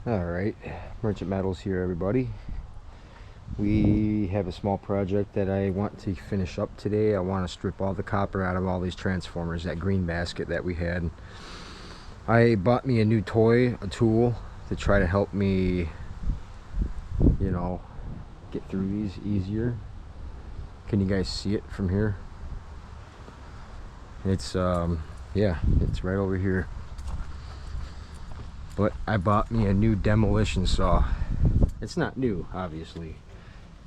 Alright, Merchant Metals here, everybody. We have a small project that I want to finish up today. I want to strip all the copper out of all these transformers, that green basket that we had. I bought me a new tool to try to help me, you know, get through these easier. Can you guys see it from here? It's, yeah, it's right over here. But I bought me a new demolition saw. It's not new, obviously.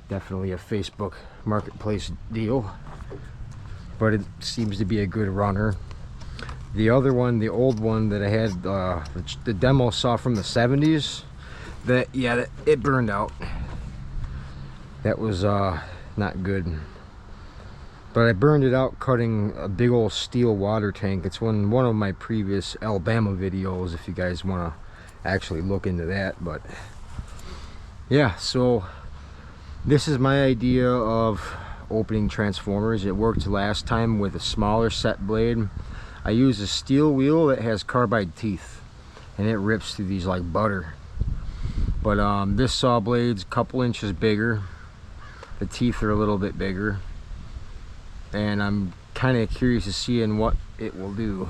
Definitely a Facebook marketplace deal. But it seems to be a good runner. The other one, the old one that I had, the demo saw from the 70s, it burned out. That was not good. But I burned it out cutting a big old steel water tank. It's one of my previous Alabama videos, if you guys want to actually look into that. But yeah, so this is my idea of opening transformers. It worked last time with a smaller set blade. I use a steel wheel that has carbide teeth, and it rips through these like butter. But this saw blade's a couple inches bigger. The teeth are a little bit bigger. And I'm kind of curious to see what it will do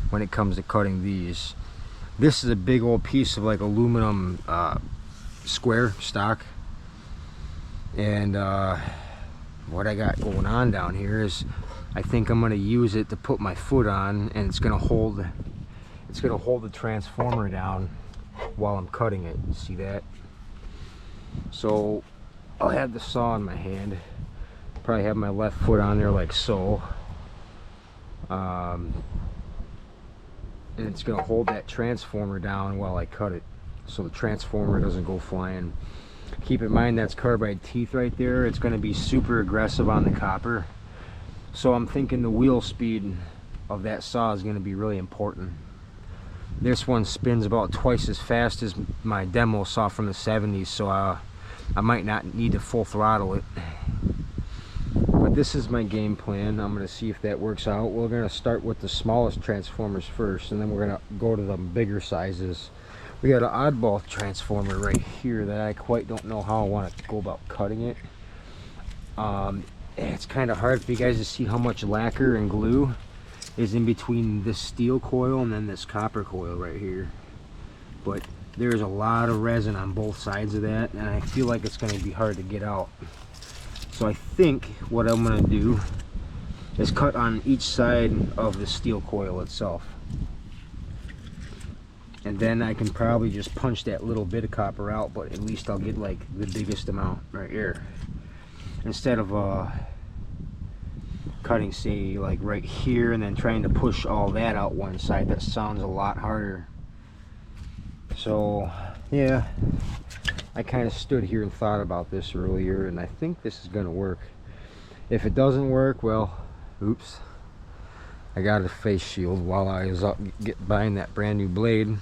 when it comes to cutting these. This is a big old piece of like aluminum square stock. And what I got going on down here is I think I'm going to use it to put my foot on, and it's going to hold the transformer down while I'm cutting it. See that? So I'll have the saw in my hand. Probably have my left foot on there like so, and it's gonna hold that transformer down while I cut it, so the transformer doesn't go flying. Keep in mind that's carbide teeth right there. It's gonna be super aggressive on the copper, so I'm thinking the wheel speed of that saw is gonna be really important. This one spins about twice as fast as my demo saw from the 70s, so I might not need to full throttle it. But this is my game plan. I'm going to see if that works out. We're going to start with the smallest transformers first, and then we're going to go to the bigger sizes. We got an oddball transformer right here that I quite don't know how I want to go about cutting it. It's kind of hard for you guys to see how much lacquer and glue is in between this steel coil and then this copper coil right here. But there's a lot of resin on both sides of that, and I feel like it's going to be hard to get out. So I think what I'm going to do is cut on each side of the steel coil itself. And then I can probably just punch that little bit of copper out, but at least I'll get like the biggest amount right here. Instead of cutting, say, like right here and then trying to push all that out one side. That sounds a lot harder. So yeah, I kind of stood here and thought about this earlier, and I think this is going to work. If it doesn't work, well, oops. I got a face shield while I was up buying that brand new blade.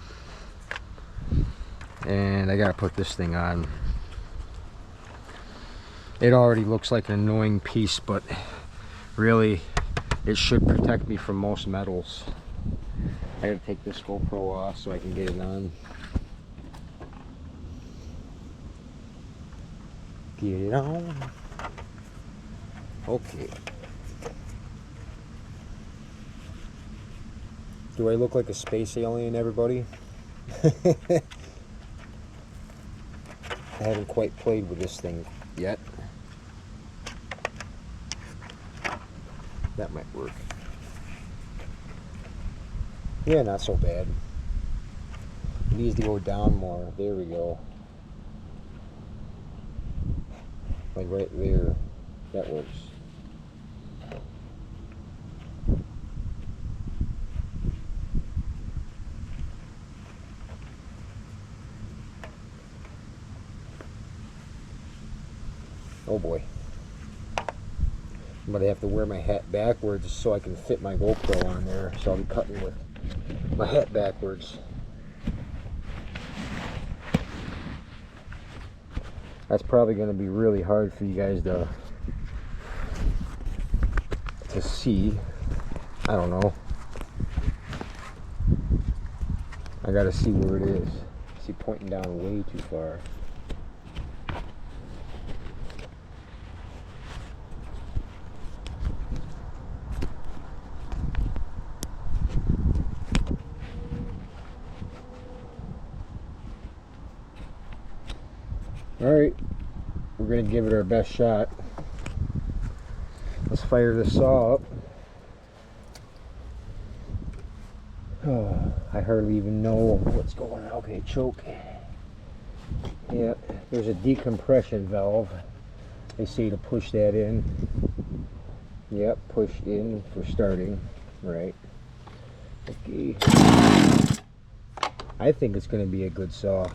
And I got to put this thing on. It already looks like an annoying piece, but really, it should protect me from most metals. I got to take this GoPro off so I can get it on. Get it on. Okay. Do I look like a space alien, everybody? I haven't quite played with this thing yet. That might work. Yeah, not so bad. It needs to go down more. There we go. Like right there. That works. Oh boy. I'm gonna have to wear my hat backwards so I can fit my GoPro on there. So I'll be cutting with my hat backwards. That's probably going to be really hard for you guys to see. I don't know. I gotta see where it is. Is he pointing down way too far? Alright, we're going to give it our best shot. Let's fire the saw up. Oh, I hardly even know what's going on. Okay, choke. Yeah, there's a decompression valve. They say to push that in. Yep, push in for starting. Right. Okay. I think it's going to be a good saw.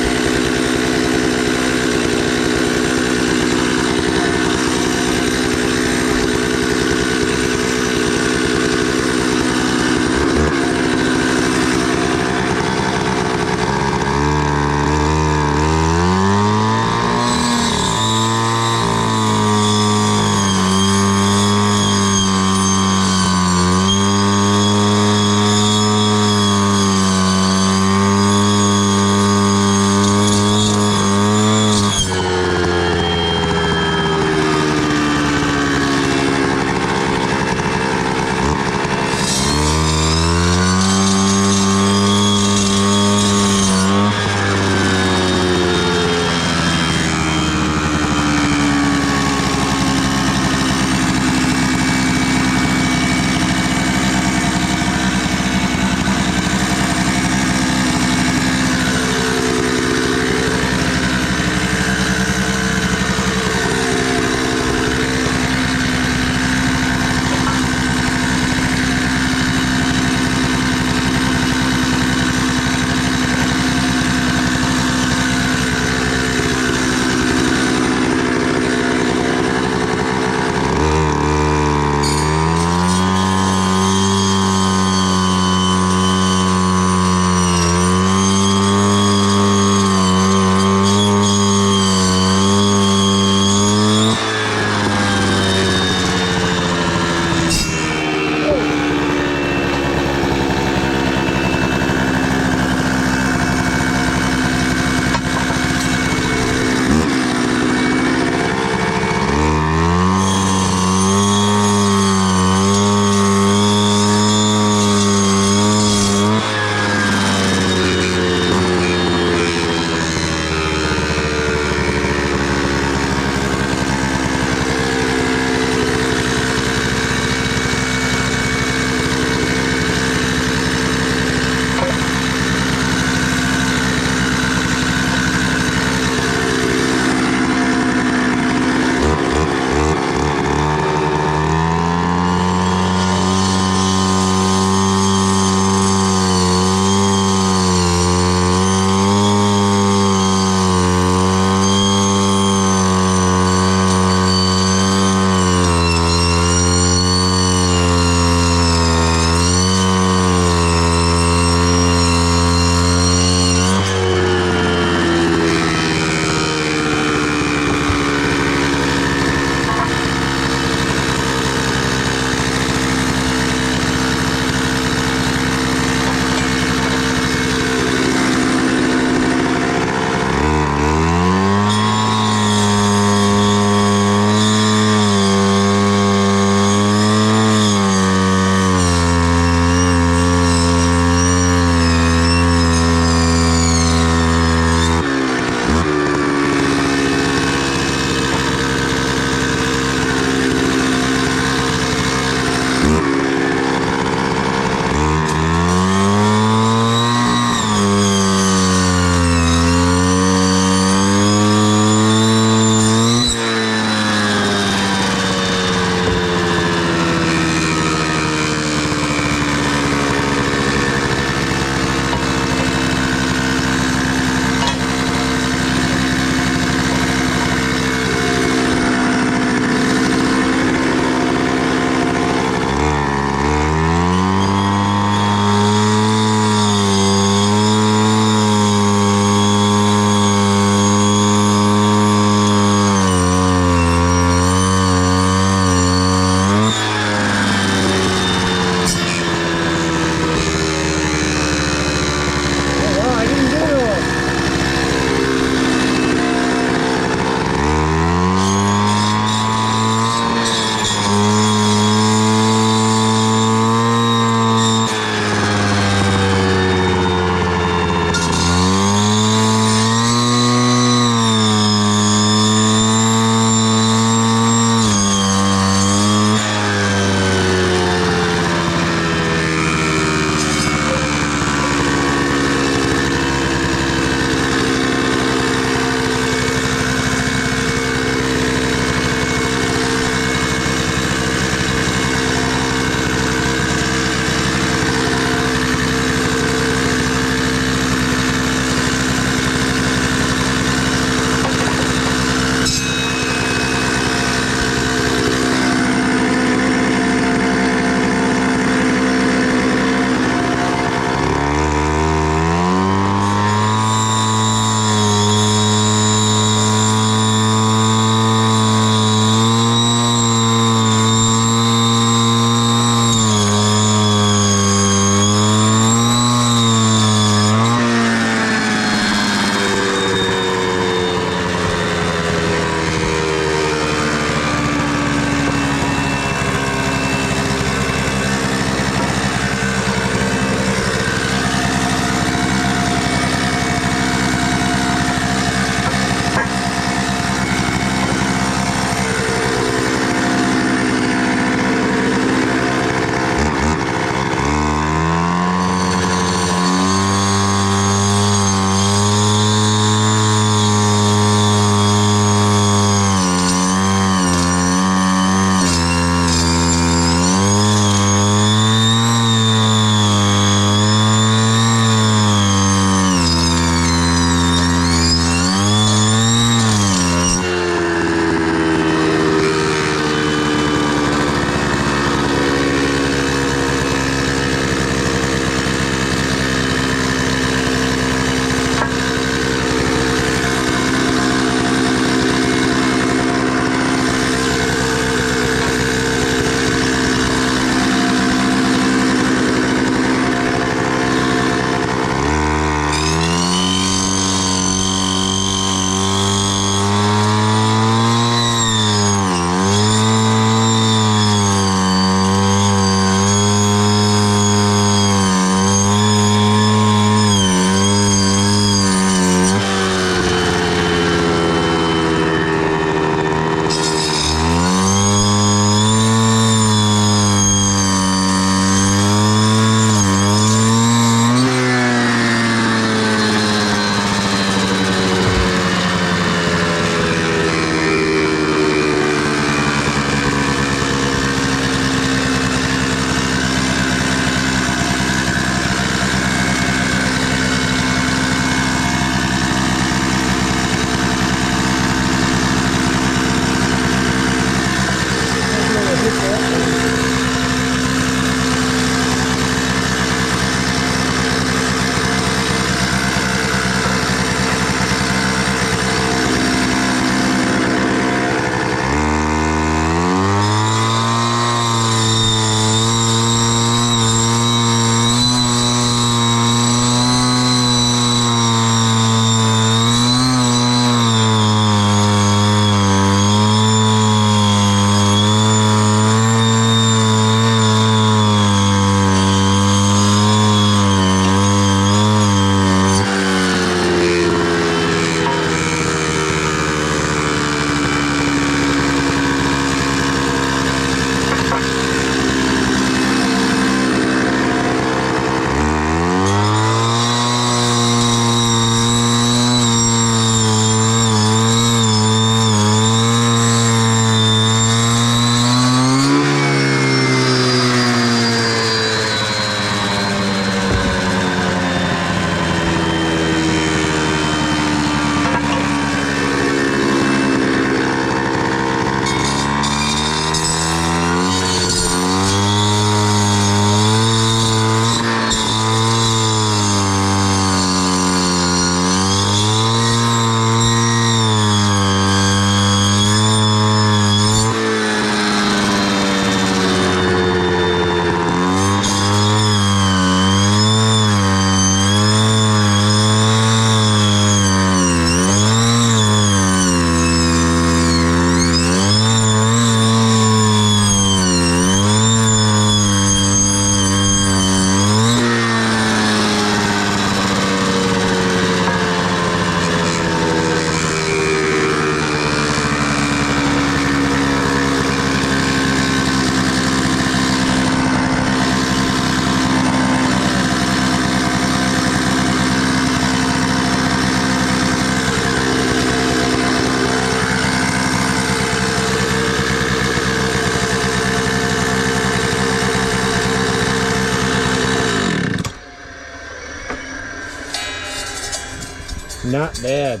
Not bad.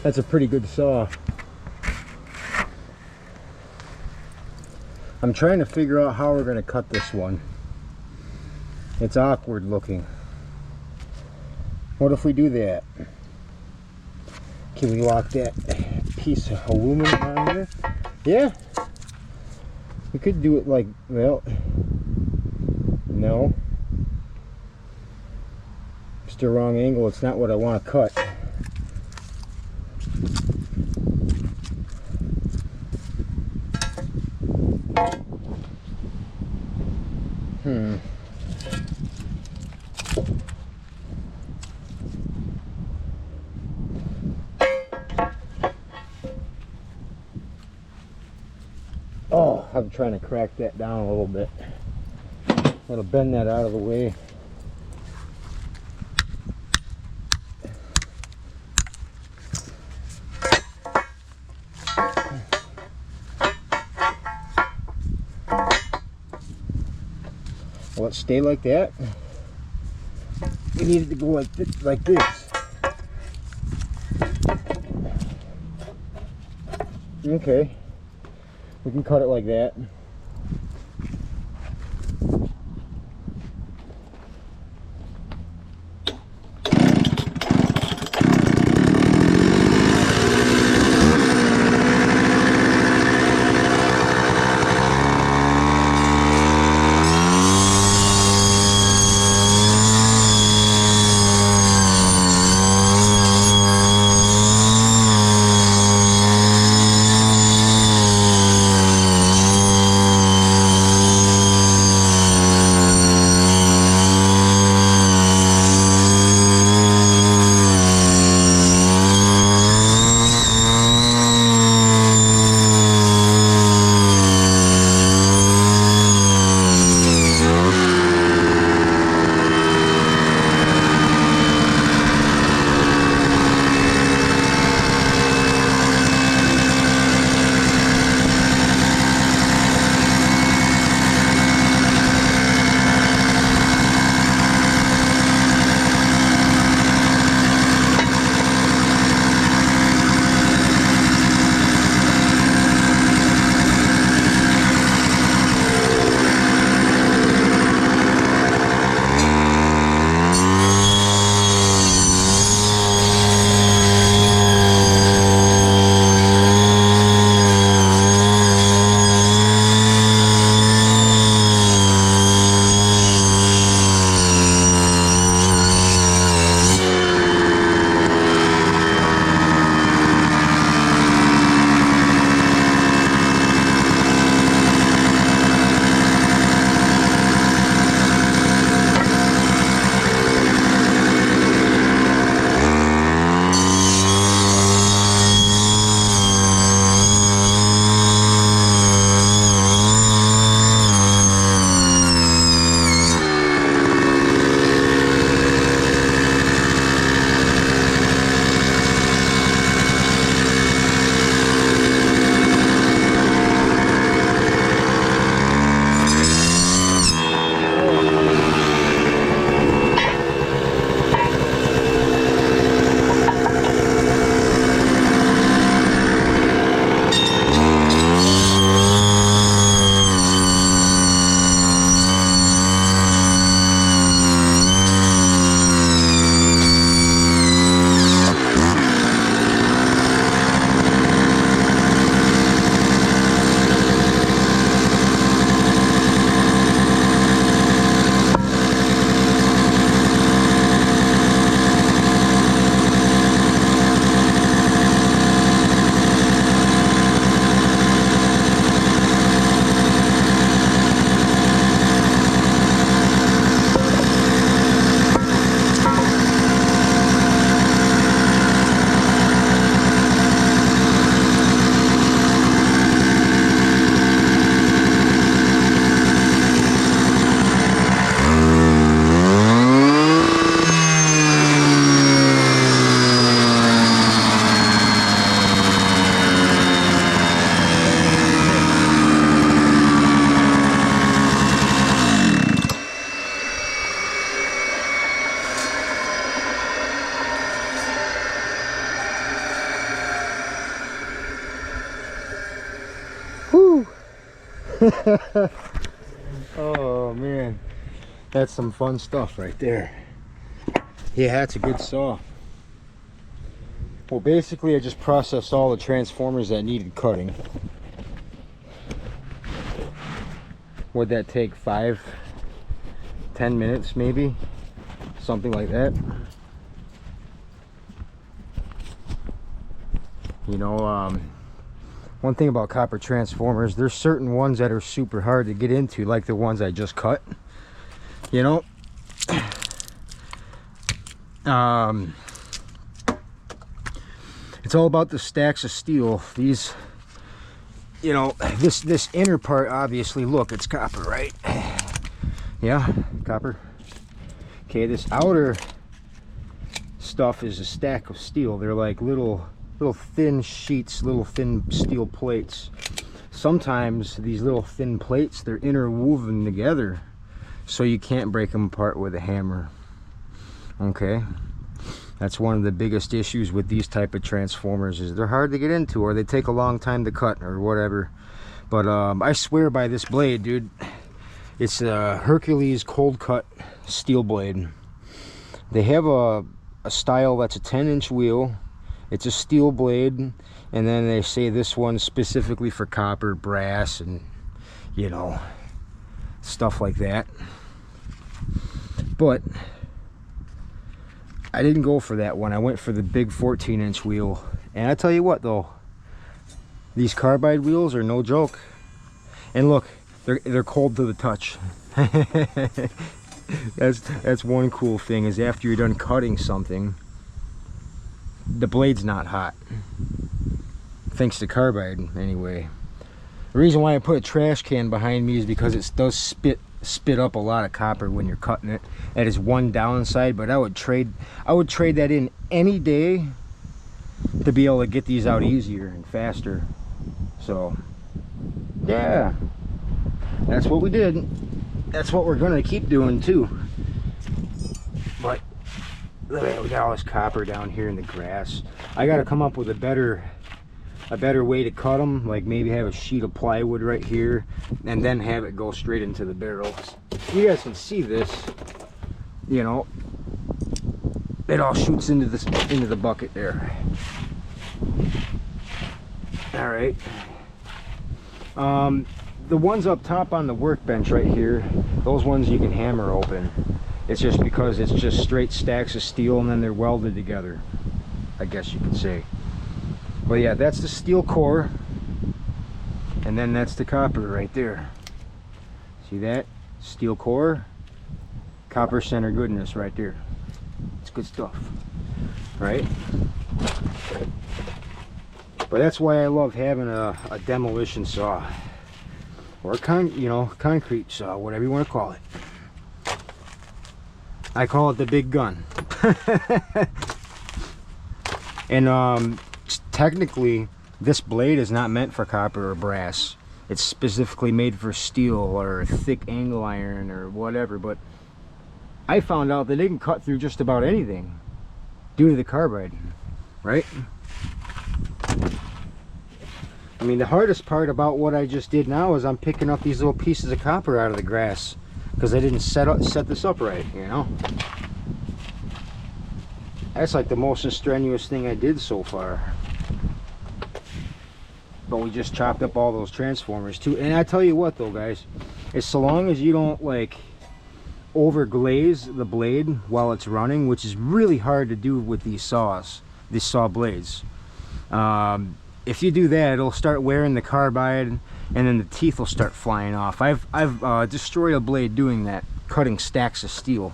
That's a pretty good saw. I'm trying to figure out how we're going to cut this one. It's awkward looking. What if we do that? Can we lock that piece of aluminum on there? Yeah. We could do it like, well, no. It's the wrong angle. It's not what I want to cut. Oh, I'm trying to crack that down a little bit. That'll bend that out of the way. Will it stay like that? We need it to go like this, like this. Okay. We can cut it like that. Oh man, that's some fun stuff right there. Yeah, that's a good saw. Well, basically I just processed all the transformers that needed cutting. Would that take 5-10 minutes maybe? Something like that. You know, one thing about copper transformers, there's certain ones that are super hard to get into, like the ones I just cut. You know? It's all about the stacks of steel. These, you know, this inner part, obviously, look, it's copper, right? Yeah, copper. Okay, this outer stuff is a stack of steel. They're like little thin sheets, little thin steel plates. Sometimes these little thin plates, they're interwoven together, so you can't break them apart with a hammer. Okay, that's one of the biggest issues with these type of transformers, is they're hard to get into, or they take a long time to cut, or whatever. But I swear by this blade, dude. It's a Hercules cold cut steel blade. They have a style that's a 10-inch wheel. It's a steel blade, and then they say this one's specifically for copper, brass, and you know, stuff like that. But I didn't go for that one. I went for the big 14-inch wheel. And I tell you what though, these carbide wheels are no joke. And look, they're cold to the touch. That's one cool thing, is after you're done cutting something, the blade's not hot. Thanks to carbide, anyway. The reason why I put a trash can behind me is because it does spit up a lot of copper when you're cutting it. That is one downside, but I would trade that in any day to be able to get these out easier and faster. So yeah, that's what we did. That's what we're gonna keep doing too. But look at that, we got all this copper down here in the grass. I gotta come up with a better way to cut them, like maybe have a sheet of plywood right here and then have it go straight into the barrels. You guys can see this, you know, it all shoots into the bucket there. All right. The ones up top on the workbench right here, those ones you can hammer open. It's just because it's just straight stacks of steel and then they're welded together, I guess you could say. But yeah, that's the steel core, and then that's the copper right there. See that? Steel core, copper center goodness right there. It's good stuff, right? But that's why I love having a demolition saw, or concrete saw, whatever you want to call it. I call it the big gun. And technically this blade is not meant for copper or brass. It's specifically made for steel or thick angle iron or whatever, but I found out that they can cut through just about anything due to the carbide, right? I mean, the hardest part about what I just did now is I'm picking up these little pieces of copper out of the grass because I didn't set this up right, you know. That's like the most strenuous thing I did so far. But we just chopped up all those transformers too. And I tell you what though, guys, is so long as you don't like over glaze the blade while it's running, which is really hard to do with these saw blades. If you do that, it'll start wearing the carbide and then the teeth will start flying off. I've destroyed a blade doing that, cutting stacks of steel.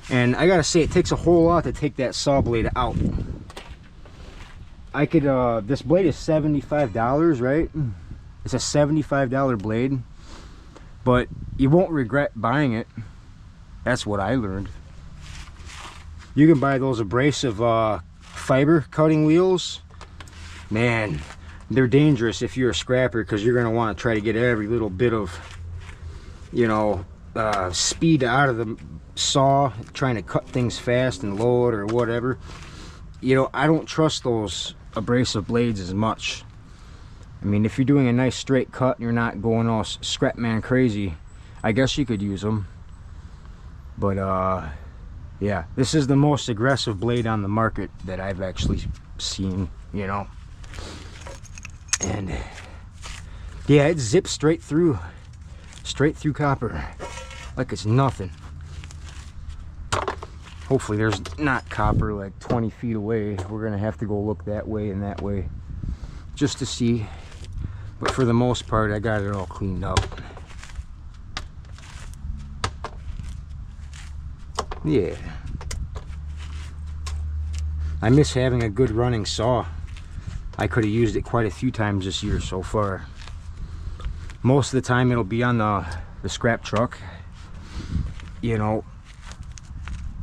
And I gotta say, it takes a whole lot to take that saw blade out. I could, this blade is $75, right? It's a $75 blade, but you won't regret buying it. That's what I learned. You can buy those abrasive fiber cutting wheels. Man, they're dangerous if you're a scrapper, because you're gonna want to try to get every little bit of, you know, speed out of the saw, trying to cut things fast and load or whatever. You know, I don't trust those abrasive blades as much. I mean, if you're doing a nice straight cut and you're not going all scrap man crazy, I guess you could use them. But yeah, this is the most aggressive blade on the market that I've actually seen, you know. And yeah, it zips straight through copper like it's nothing. Hopefully there's not copper like 20 feet away. We're gonna have to go look that way and that way just to see, but for the most part I got it all cleaned up. Yeah, I miss having a good running saw. I could have used it quite a few times this year so far. Most of the time it'll be on the scrap truck. You know,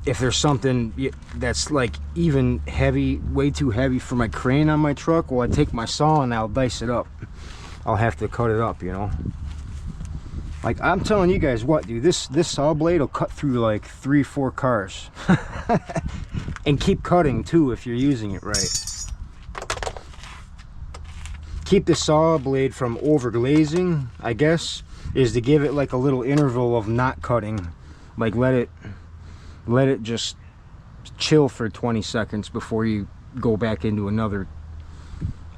if there's something that's like even heavy, way too heavy for my crane on my truck, well, I take my saw and I'll dice it up. I'll have to cut it up, you know. Like, I'm telling you guys what, dude, this saw blade will cut through like 3-4 cars. And keep cutting too if you're using it right. Keep the saw blade from over glazing, I guess, is to give it like a little interval of not cutting. Like let it just chill for 20 seconds before you go back into another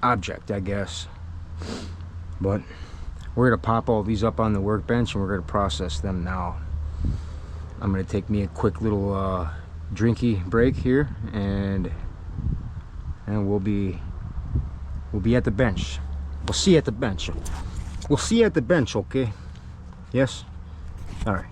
object, I guess. But we're gonna pop all these up on the workbench and we're gonna process them now. I'm gonna take me a quick little drinky break here, and we'll be at the bench. We'll see you at the bench. We'll see you at the bench, okay? Yes? All right.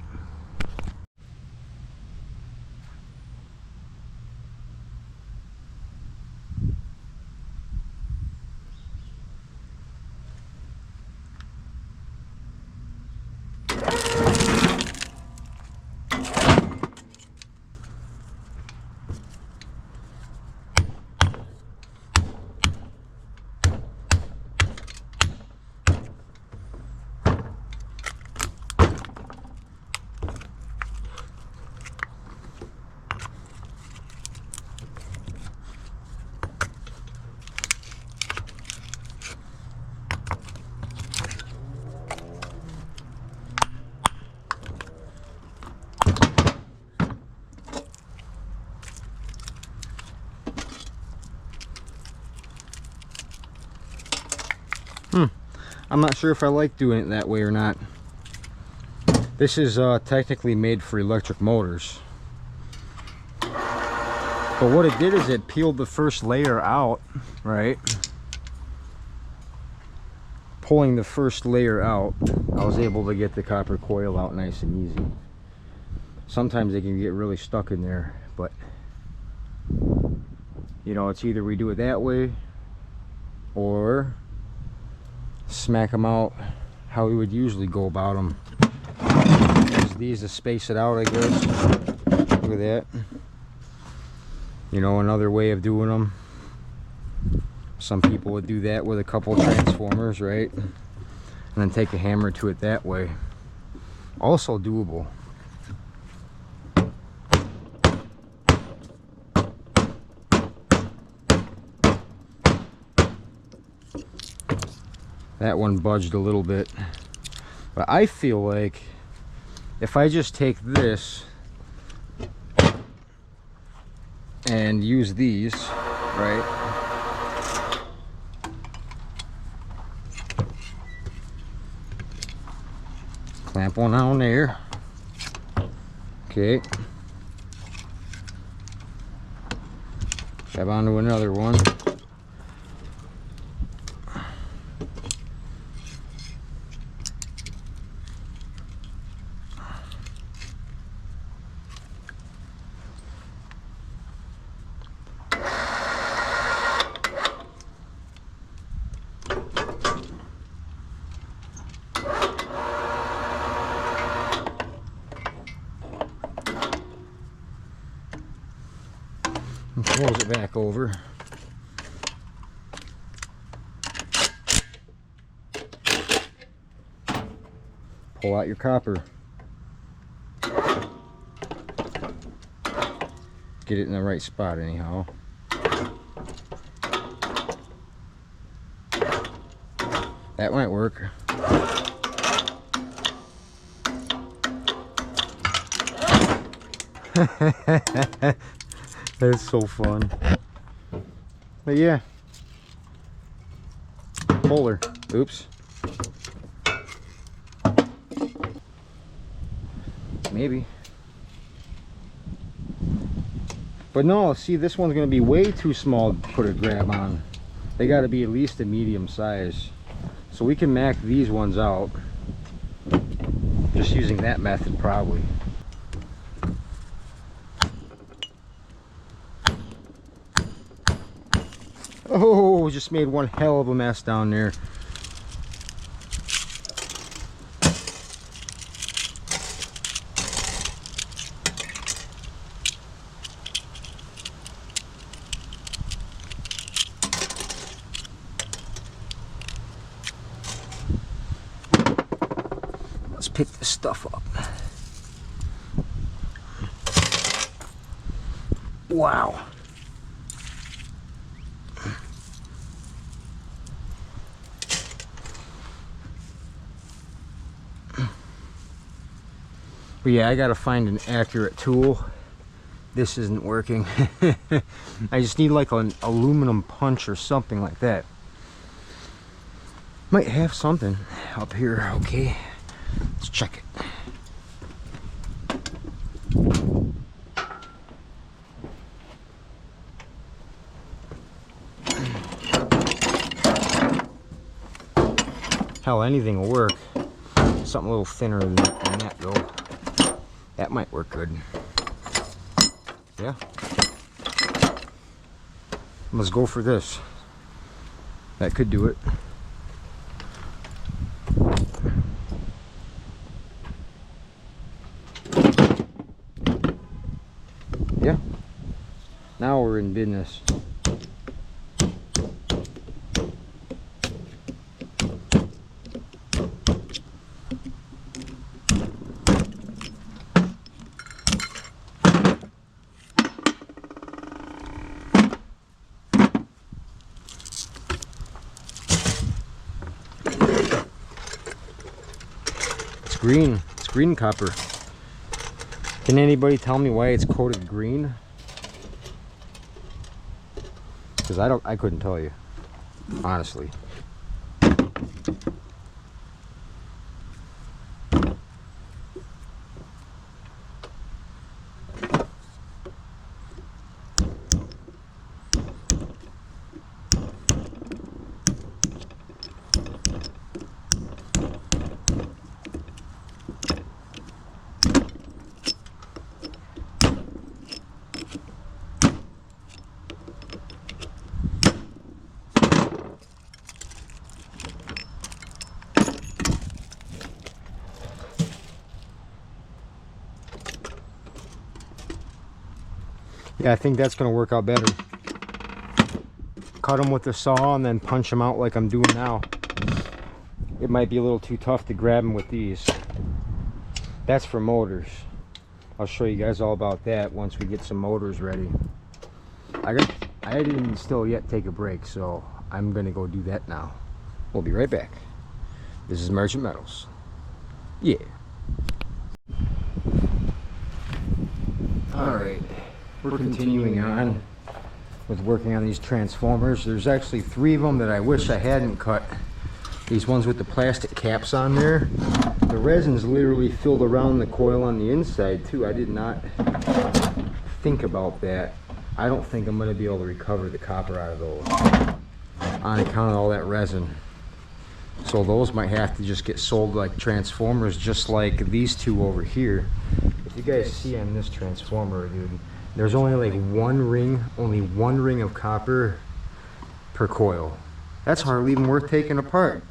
I'm not sure if I like doing it that way or not. This is technically made for electric motors. But what it did is it peeled the first layer out, right? Pulling the first layer out, I was able to get the copper coil out nice and easy. Sometimes they can get really stuck in there, but you know, it's either we do it that way or smack them out how we would usually go about them. Use these to space it out, I guess. Look at that. You know, another way of doing them. Some people would do that with a couple transformers, right? And then take a hammer to it that way. Also doable. That one budged a little bit, but I feel like if I just take this and use these, right, clamp one on there, okay, grab onto another one. And close it back over. Pull out your copper. Get it in the right spot anyhow. That might work. That's so fun. But yeah. Puller. Oops. Maybe. But no, see, this one's going to be way too small to put a grab on. They got to be at least a medium size. So we can max these ones out. Just using that method, probably. Oh, just made one hell of a mess down there. Let's pick this stuff up. Wow. But yeah, I gotta find an accurate tool. This isn't working. I just need like an aluminum punch or something like that. Might have something up here. Okay, let's check it. Hell, anything will work. Something a little thinner than that though. That might work good. Yeah. Let's go for this. That could do it. Yeah. Now we're in business. Green. It's green copper. Can anybody tell me why it's coated green? Because I couldn't tell you, honestly. Yeah, I think that's going to work out better. Cut them with the saw and then punch them out like I'm doing now. It might be a little too tough to grab them with these. That's for motors. I'll show you guys all about that once we get some motors ready. I didn't still yet take a break, so I'm going to go do that now. We'll be right back. This is Merchant Metals. Yeah. Alright. We're continuing on with working on these transformers. There's actually 3 of them that I wish I hadn't cut. These ones with the plastic caps on there. The resin's literally filled around the coil on the inside too. I did not think about that. I don't think I'm going to be able to recover the copper out of those on account of all that resin. So those might have to just get sold like transformers, just like these 2 over here. If you guys see on this transformer, dude, there's only like one ring of copper per coil. That's hardly even worth taking apart.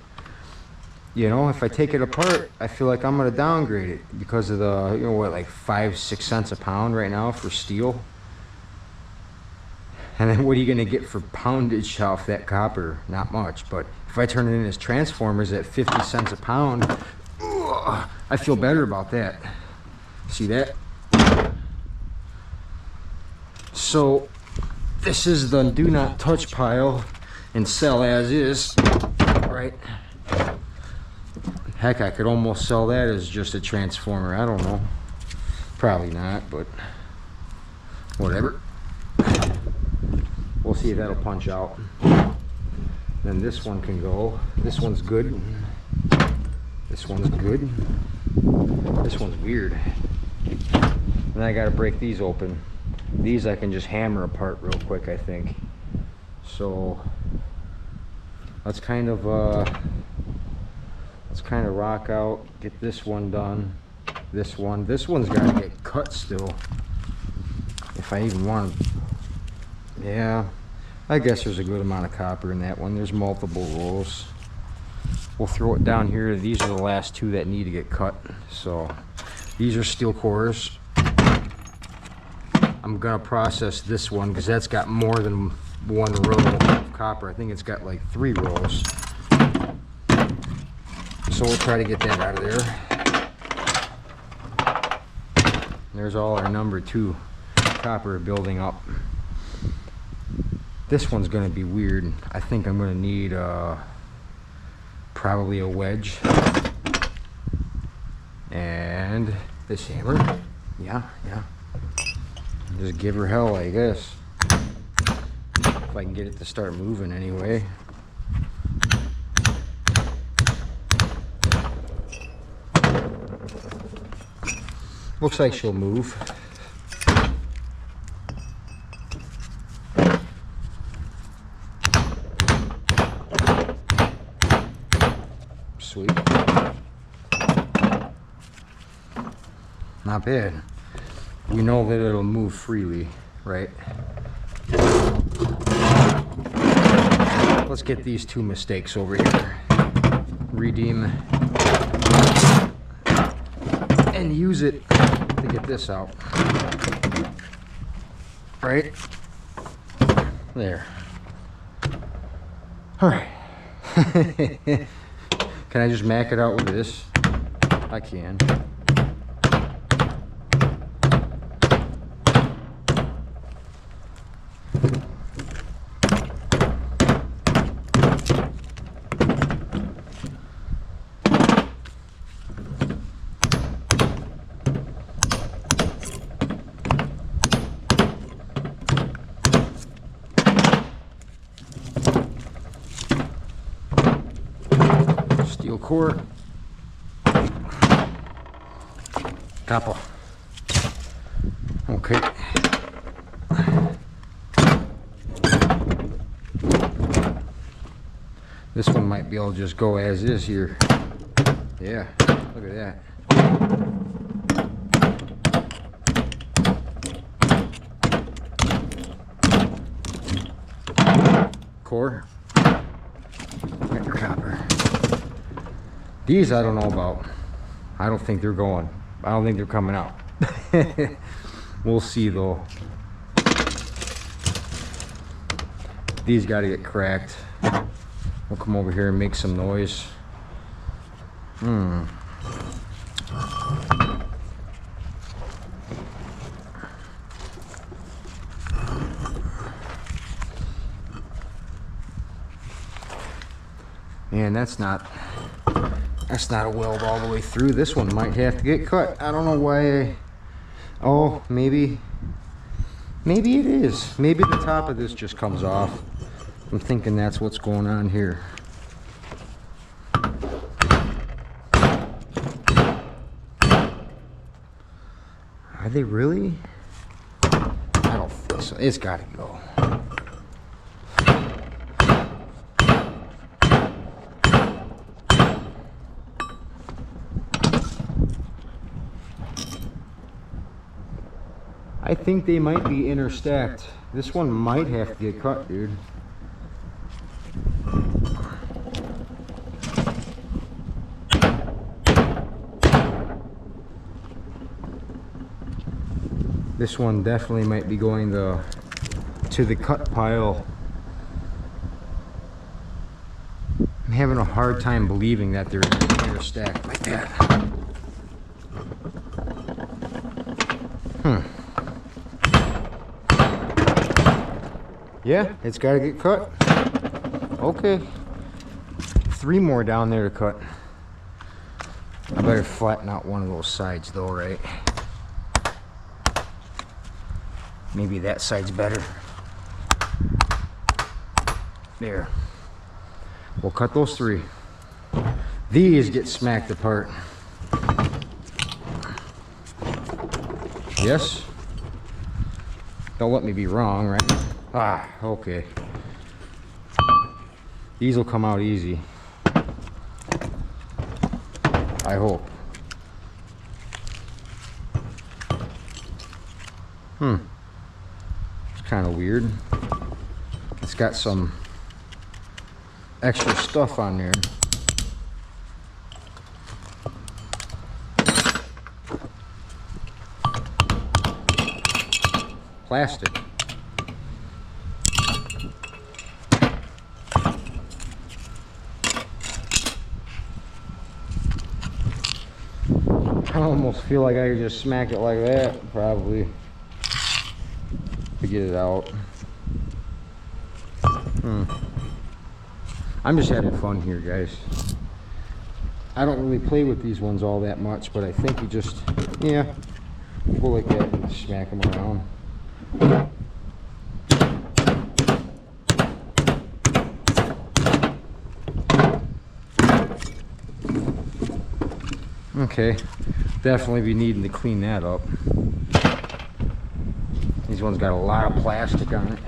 You know, if I take it apart, I feel like I'm gonna downgrade it because of the, you know what, like 5-6 cents a pound right now for steel. And then what are you gonna get for poundage off that copper? Not much. But if I turn it in as transformers at 50 cents a pound, I feel better about that. See that? So this is the do not touch pile and sell as is, right? Heck, I could almost sell that as just a transformer. I don't know. Probably not, but whatever. We'll see if that'll punch out. Then this one can go. This one's good. This one's good. This one's weird. And then I gotta break these open. These I can just hammer apart real quick, I think. So let's kind of rock out, get this one done. This one's gotta get cut still. If I even want. Yeah, I guess there's a good amount of copper in that one. There's multiple rolls. We'll throw it down here. These are the last two that need to get cut. So these are steel cores. I'm gonna process this one because that's got more than one row of copper. I think it's got like 3 rolls. So we'll try to get that out of there. There's all our number 2 copper building up. This one's gonna be weird. I think I'm gonna need probably a wedge and this hammer. Yeah. Just give her hell, I guess. If I can get it to start moving anyway. Looks like she'll move. Sweet. Not bad. We know that it'll move freely, right? Let's get these 2 mistakes over here. Redeem and use it to get this out. Right? There. All right. Can I just mack it out with this? I can. Steel core. Copper. Okay. This one might be able to just go as is here. Yeah, look at that. Core. Got your copper. These I don't know about. I don't think they're going. I don't think they're coming out. We'll see though. These got to get cracked. We'll come over here and make some noise. Man, that's not a weld all the way through. This one might have to get cut. I don't know why. Oh, maybe it is. Maybe the top of this just comes off. I'm thinking that's what's going on here. Are they really? I don't think so. It's got to go. I think they might be interstacked. This one might have to get cut, dude. This one definitely might be going to the cut pile. I'm having a hard time believing that they're interstacked like that. Yeah, it's got to get cut. Okay. 3 more down there to cut. I better flatten out one of those sides though, right? Maybe that side's better. There. We'll cut those 3. These get smacked apart. Yes? Don't let me be wrong, right? Ah, okay. These will come out easy. I hope. It's kind of weird. It's got some extra stuff on there. Plastic. I almost feel like I could just smack it like that, probably, to get it out. I'm just having fun here, guys. I don't really play with these ones all that much, but I think you just, yeah, go like that and smack them around. Okay, definitely be needing to clean that up. These ones got a lot of plastic on it.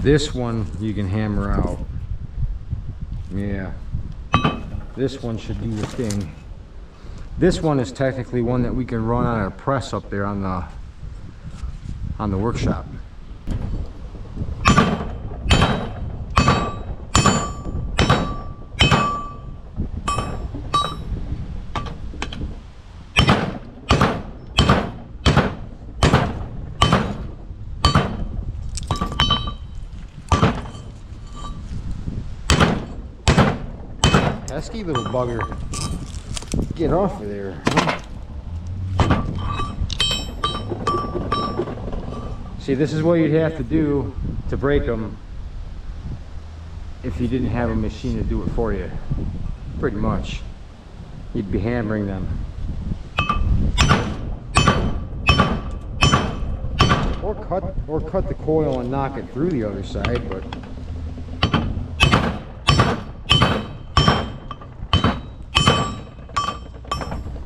This one you can hammer out. Yeah. This one should do the thing. This one is technically one that we can run on a press up there on the workshop. Pesky little bugger. Get off of there. See, this is what you'd have to do to break them if you didn't have a machine to do it for you. Pretty much. You'd be hammering them. Or cut the coil and knock it through the other side, but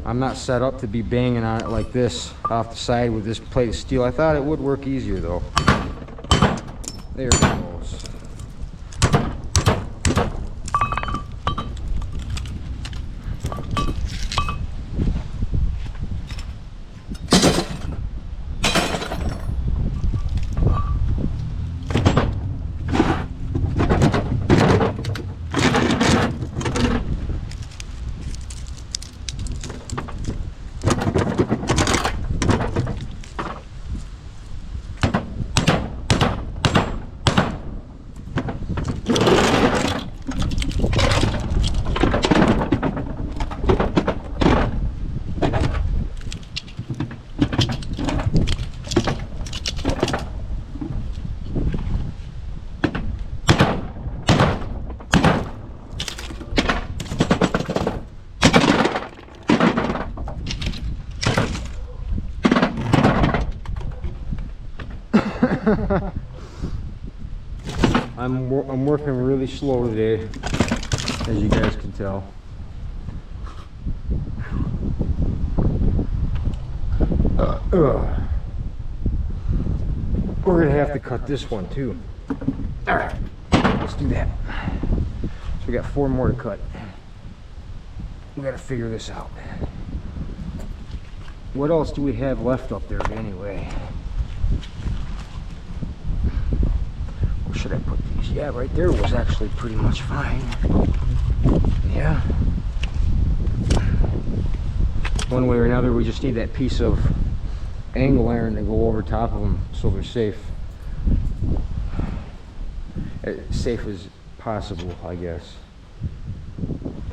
I'm not set up to be banging on it like this off the side with this plate of steel. I thought it would work easier though. There it goes. I'm working really slow today, as you guys can tell. We're gonna have to cut this one too. All right, let's do that. So we got 4 more to cut. We gotta figure this out. What else do we have left up there anyway? should I put these? Yeah, right there was actually pretty much fine. Yeah. One way or another, we just need that piece of angle iron to go over top of them so they're safe. As safe as possible, I guess.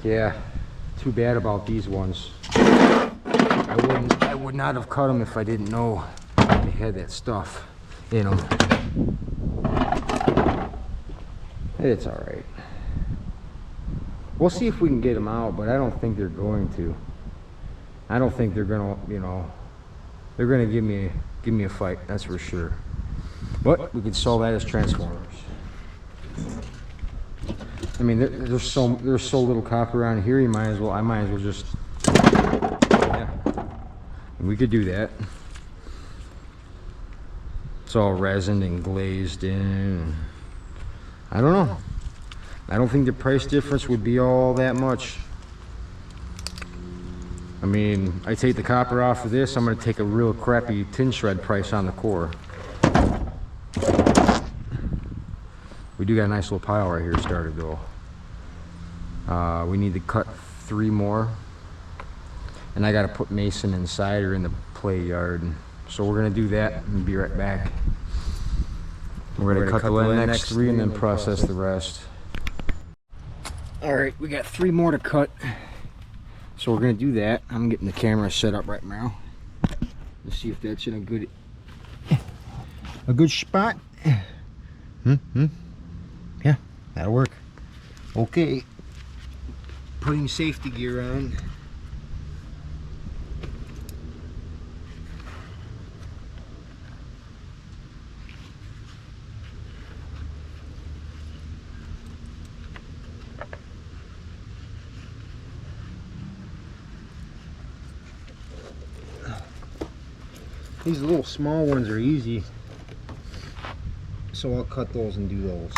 Yeah, too bad about these ones. I would not have cut them if I didn't know they had that stuff in them. It's all right. We'll see if we can get them out, but I don't think they're going to. I don't think they're gonna, you know, they're gonna give me a fight. That's for sure. But we could sell that as transformers. I mean, there's so little copper around here. I might as well just, yeah. And we could do that. It's all resined and glazed in. I don't know. I don't think the price difference would be all that much. I mean, I take the copper off of this, I'm going to take a real crappy tin shred price on the core. We do got a nice little pile right here started though. We need to cut 3 more. And I got to put mason inside or in the play yard. So we're going to do that and be right back. We're going to cut the next 3 and then process the rest. Alright, we got 3 more to cut. So we're going to do that. I'm getting the camera set up right now. Let's see if that's in a good spot. Yeah, that'll work. Okay. Putting safety gear on. These little small ones are easy, so I'll cut those and do those.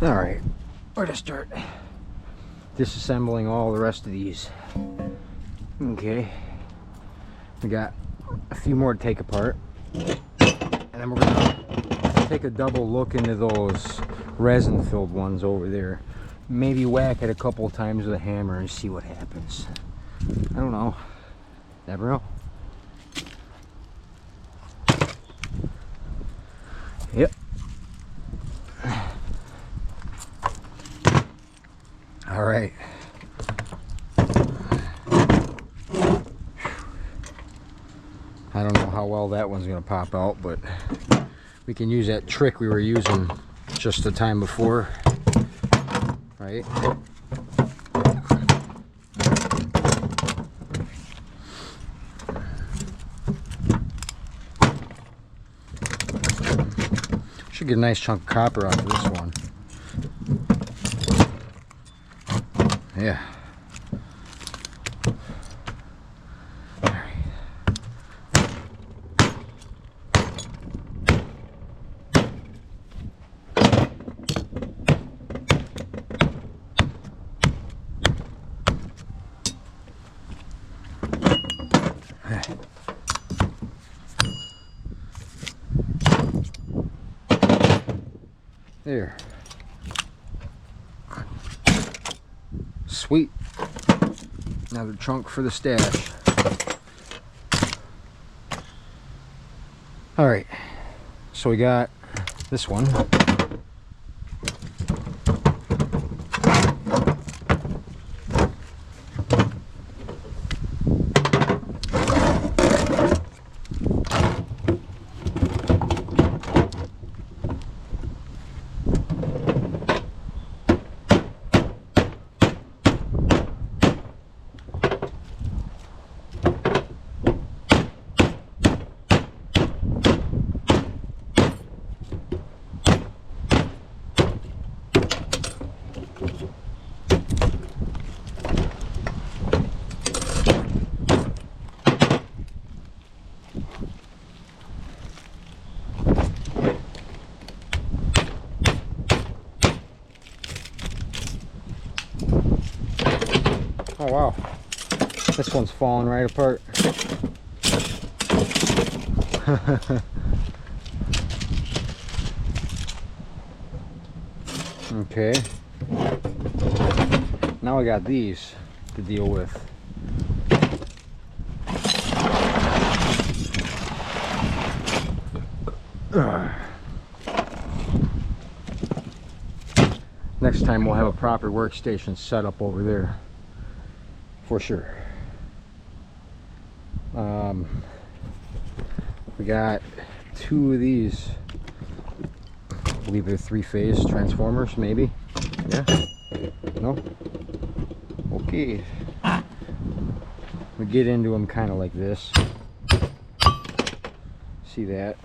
All right, we're gonna start disassembling all the rest of these. Okay, we got a few more to take apart, and then we're gonna take a double look into those resin filled ones over there. Maybe whack it a couple of times with a hammer and see what happens. I don't know, never know. Yep. All right. I don't know how well that one's gonna pop out, but we can use that trick we were using just the time before, right? Should get a nice chunk of copper out of this one. Yeah. There. Sweet. Another chunk for the stash. All right. So we got this one. Oh wow, this one's falling right apart. Okay, now I got these to deal with. Next time we'll have a proper workstation set up over there. For sure. We got two of these. I believe they're three-phase transformers, maybe. Yeah? No? Okay. We get into them kind of like this. See that?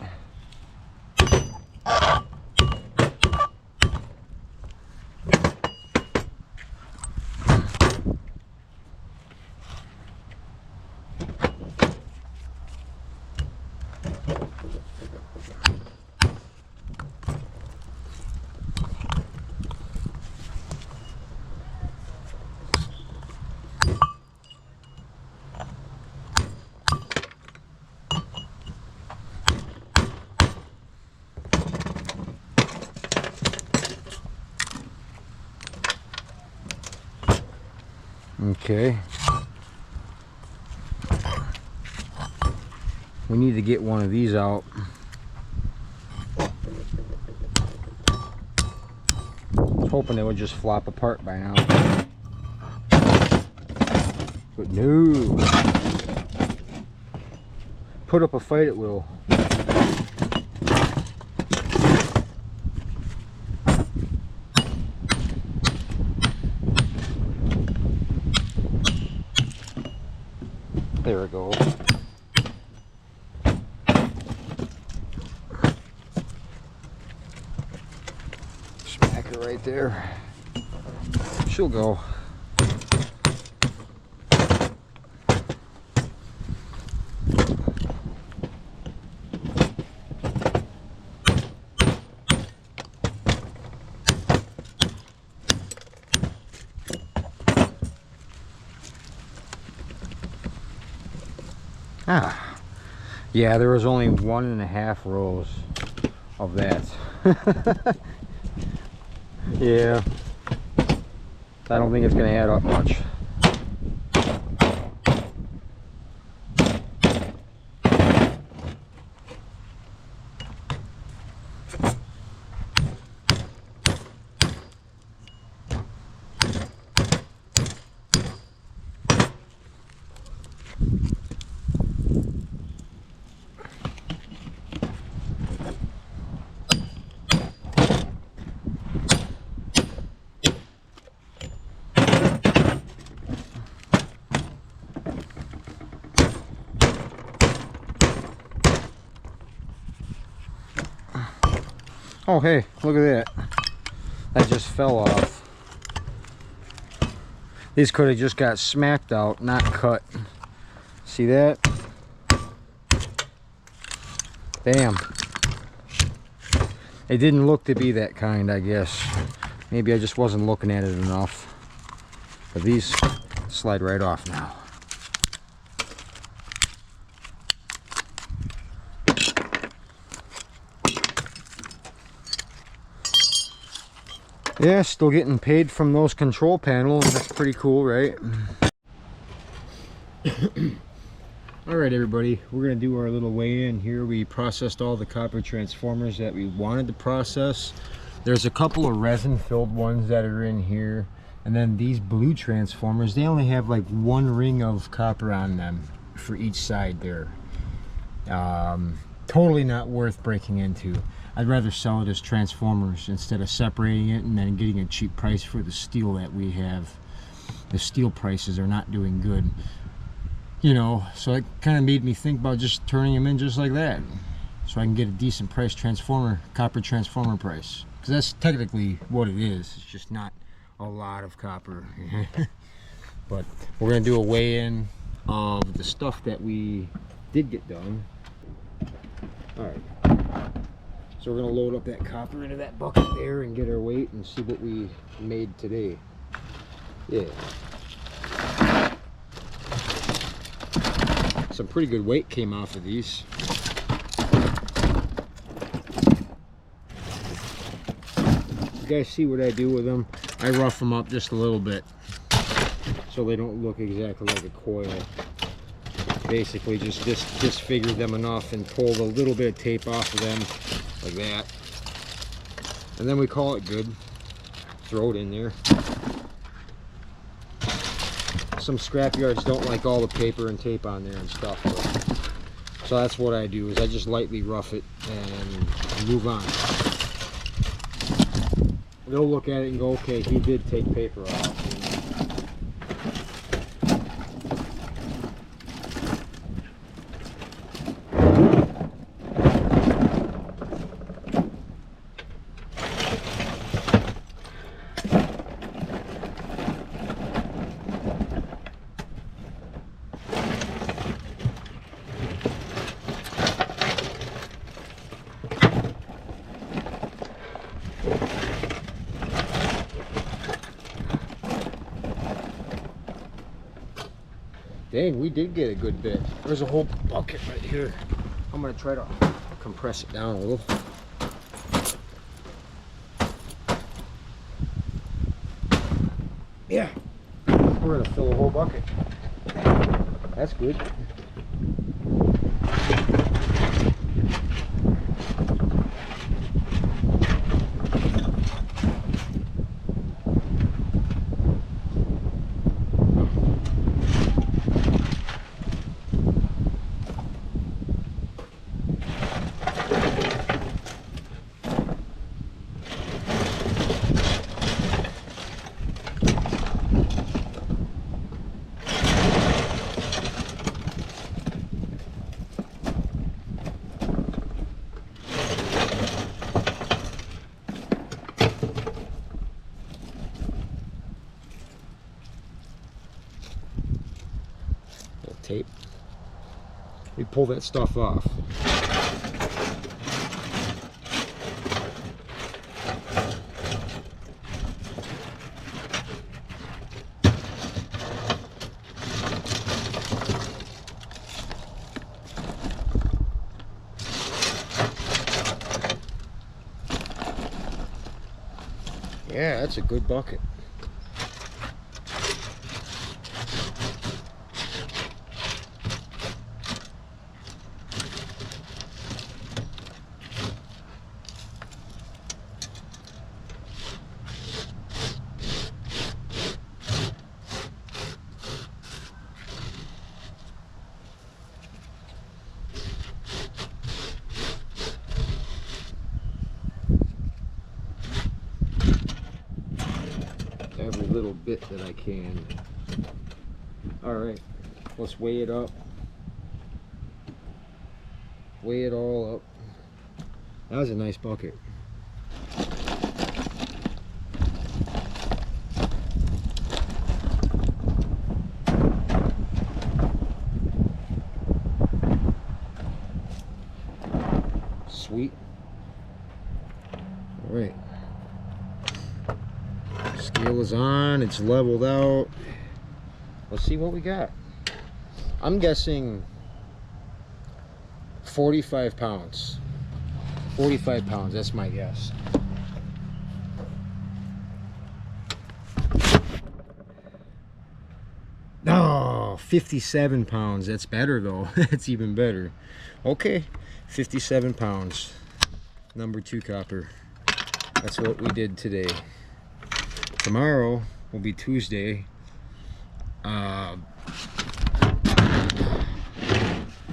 Okay. We need to get one of these out. I was hoping it would just flop apart by now. But no. Put up a fight, it will. There we go. Smack her right there. She'll go. Ah, yeah, there was only 1.5 rows of that. Yeah, I don't think it's gonna add up much. Oh, hey, look at that. That just fell off. These could have just got smacked out, not cut. See that? Bam. It didn't look to be that kind, I guess. Maybe I just wasn't looking at it enough. But these slide right off now. Yeah, still getting paid from those control panels. That's pretty cool, right? Alright everybody, we're going to do our little weigh-in here. We processed all the copper transformers that we wanted to process. There's a couple of resin-filled ones that are in here. And then these blue transformers, they only have like 1 ring of copper on them for each side there. Totally not worth breaking into. I'd rather sell it as transformers instead of separating it and then getting a cheap price for the steel that we have. The steel prices are not doing good, you know, so it kind of made me think about just turning them in just like that, so I can get a decent price transformer, copper transformer price, because that's technically what it is. It's just not a lot of copper. But we're gonna do a weigh-in of the stuff that we did get done. All right. So we're going to load up that copper into that bucket there and get our weight and see what we made today. Yeah. Some pretty good weight came off of these. You guys see what I do with them? I rough them up just a little bit so they don't look exactly like a coil. Basically just disfigure them enough and pull a little bit of tape off of them. Like that, and then we call it good. Throw it in there. Some scrapyards don't like all the paper and tape on there and stuff, but, so that's what I do, is I just lightly rough it and move on. They'll look at it and go, okay, he did take paper off. Dang, we did get a good bit. There's a whole bucket right here. I'm gonna try to compress it down a little. Yeah, we're gonna fill a whole bucket. That's good. Tape. We pull that stuff off. that's a good bucket. Every little bit that I can. All right, let's weigh it up. Weigh it all up. That was a nice bucket. Sweet. All right. Scale is on, it's leveled out. Let's see what we got. I'm guessing 45 pounds. 45 pounds, that's my guess. Oh, 57 pounds. That's better though. That's even better. Okay, 57 pounds. Number 2 copper. That's what we did today. Tomorrow will be Tuesday.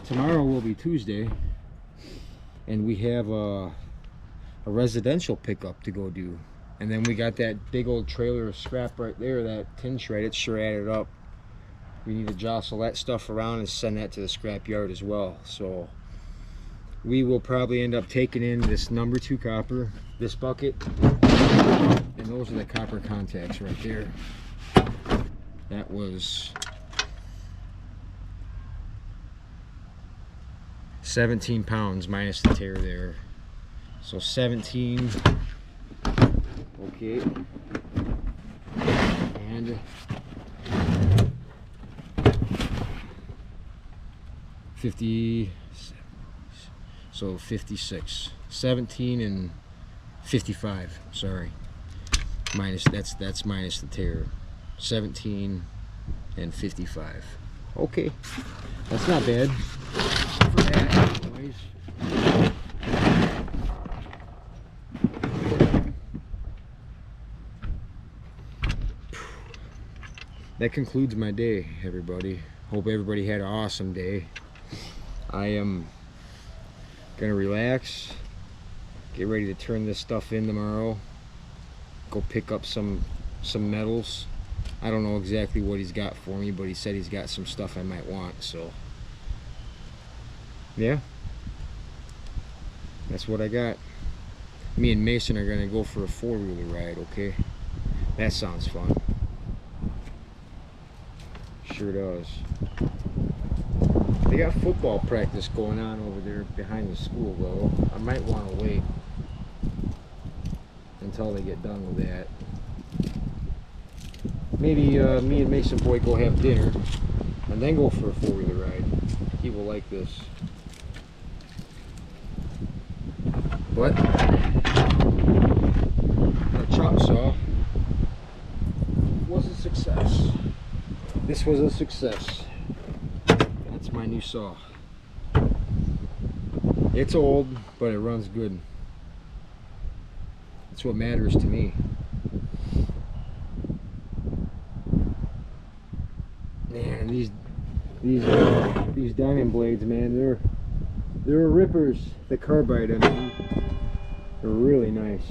Tomorrow will be Tuesday, and we have a residential pickup to go do. And then we got that big old trailer of scrap right there, that tin shred. It's sure added up. We need to jostle that stuff around and send that to the scrap yard as well. So we will probably end up taking in this number 2 copper, this bucket, and those are the copper contacts right there. That was 17 pounds minus the tear there. So 17. Okay. And 50. So 56. 17 and 55. Sorry. Minus that's minus the tear. 17 and 55. Okay. That's not bad. For that, anyways. That concludes my day, everybody. Hope everybody had an awesome day. I am gonna relax, get ready to turn this stuff in tomorrow, go pick up some metals. I don't know exactly what he's got for me, but he said he's got some stuff I might want, so yeah, that's what I got. Me and Mason are gonna go for a 4-wheeler ride, okay? That sounds fun. Sure does. They got football practice going on over there behind the school though. I might want to wait until they get done with that. Maybe me and Mason Boy go have dinner and then go for a 4-wheeler ride. He will like this. But our chop saw was a success. This was a success. That's my new saw. It's old, but it runs good. That's what matters to me. Man, these diamond blades, man, they're rippers. The carbide, I mean, they're really nice.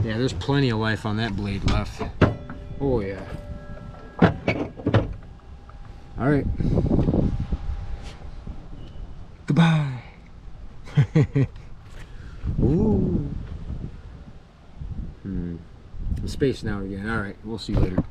Yeah, there's plenty of life on that blade left. Oh yeah. All right. Goodbye. Ooh. I'm spacing out again. All right, we'll see you later.